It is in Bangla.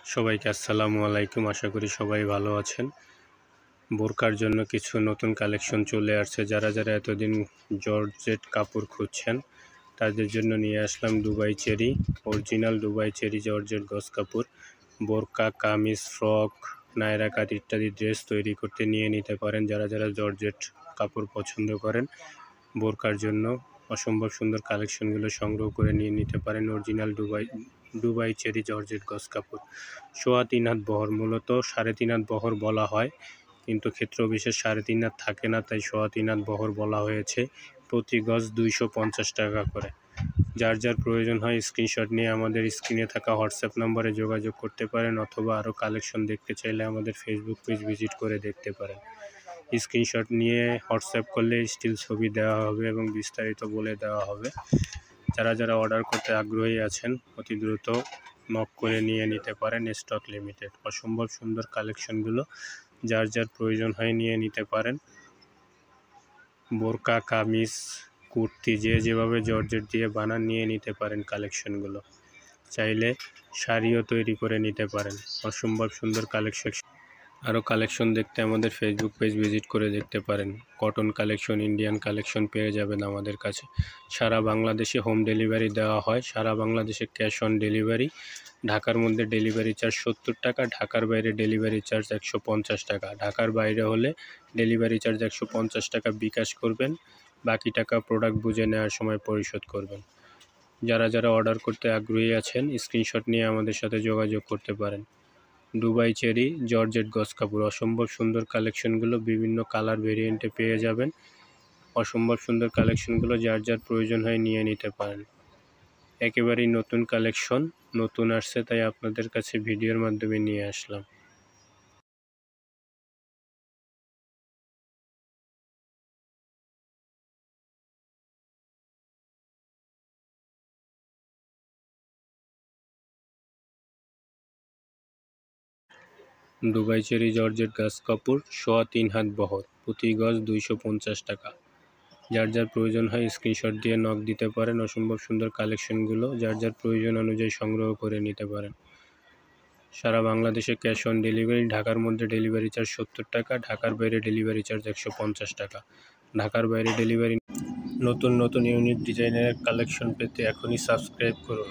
সবাইকে আসসালামু আলাইকুম। আশা করি সবাই ভালো আছেন। বোরকার জন্য কিছু নতুন কালেকশন চলে আসছে। যারা এতদিন জর্জেট কাপড় খুঁজছেন তাদের জন্য নিয়ে আসলাম Dubai cherry, original Dubai cherry georgette গজ কাপড়। বোরকা, কামিজ, ফ্রক, নায়রা কাট ইত্যাদি ড্রেস তৈরি করতে নিয়ে নিতে পারেন। যারা জর্জেট কাপড় পছন্দ করেন বোরকার জন্য অসম্ভব সুন্দর কালেকশনগুলো সংগ্রহ করে নিয়ে নিতে পারেন। অরিজিনাল দুবাই চেরি জর্জেট গজ কাপড় 3.5 হাত বহর, মূলত 3.5 হাত বহর বলা হয়, কিন্তু ক্ষেত্র বিশেষ 3.5 হাত থাকে না, তাই 3.5 হাত বহর বলা হয়েছে। প্রতি গজ 250 টাকা করে। যার প্রয়োজন হয় স্ক্রিনশট নিয়ে আমাদের স্ক্রিনে থাকা হোয়াটসঅ্যাপ নম্বরে যোগাযোগ করতে পারেন, অথবা আরও কালেকশন দেখতে চাইলে আমাদের ফেসবুক পেজ ভিজিট করে দেখতে পারেন। স্ক্রিনশট নিয়ে হোয়াটসঅ্যাপ করলে স্টিল ছবি দেওয়া হবে এবং বিস্তারিত বলে দেওয়া হবে। যারা অর্ডার করতে আগ্রহী আছেন অতি দ্রুত নক করে নিয়ে নিতে পারেন। Stock limited. অসম্ভব সুন্দর কালেকশনগুলো যার প্রয়োজন হয় নিয়ে নিতে পারেন। বোরকা, কামিজ, কুর্তি যেভাবে জর্জেট দিয়ে বানান নিয়ে নিতে পারেন কালেকশনগুলো। চাইলে শাড়িও তৈরি করে নিতে পারেন। অসম্ভব সুন্দর কালেকশন। আরও কালেকশন দেখতে আমাদের ফেসবুক পেজ ভিজিট করে দেখতে পারেন। কটন কালেকশন, ইন্ডিয়ান কালেকশন পেয়ে যাবেন আমাদের কাছে। সারা বাংলাদেশে হোম ডেলিভারি দেওয়া হয়। সারা বাংলাদেশে ক্যাশ অন ডেলিভারি। ঢাকার মধ্যে ডেলিভারি চার্জ 70 টাকা, ঢাকার বাইরে ডেলিভারি চার্জ 150 টাকা। ঢাকার বাইরে হলে ডেলিভারি চার্জ 150 টাকা বিকাশ করবেন, বাকি টাকা প্রোডাক্ট বুঝে নেওয়ার সময় পরিশোধ করবেন। যারা অর্ডার করতে আগ্রহী আছেন স্ক্রিনশট নিয়ে আমাদের সাথে যোগাযোগ করতে পারেন। দুবাই চেরি জর্জেট গজ কাপড়। অসম্ভব সুন্দর কালেকশনগুলো বিভিন্ন কালার ভেরিয়েন্টে পেয়ে যাবেন। অসম্ভব সুন্দর কালেকশনগুলো যার প্রয়োজন হয় নিয়ে নিতে পারেন। একেবারেই নতুন কালেকশন, নতুন আসছে, তাই আপনাদের কাছে ভিডিওর মাধ্যমে নিয়ে আসলাম। দুবাই চেরি জর্জেট গজ কাপড় 3.25 হাত বহর, প্রতি গজ 250 টাকা। যার প্রয়োজন হয় স্ক্রিনশট দিয়ে নক দিতে পারেন। অসম্ভব সুন্দর কালেকশনগুলো যার প্রয়োজন অনুযায়ী সংগ্রহ করে নিতে পারেন। সারা বাংলাদেশে ক্যাশ অন ডেলিভারি। ঢাকার মধ্যে ডেলিভারি চার্জ 70 টাকা, ঢাকার বাইরে ডেলিভারি চার্জ 150 টাকা। ঢাকার বাইরে ডেলিভারি। নতুন ইউনিক ডিজাইনের কালেকশন পেতে এখনই সাবস্ক্রাইব করুন।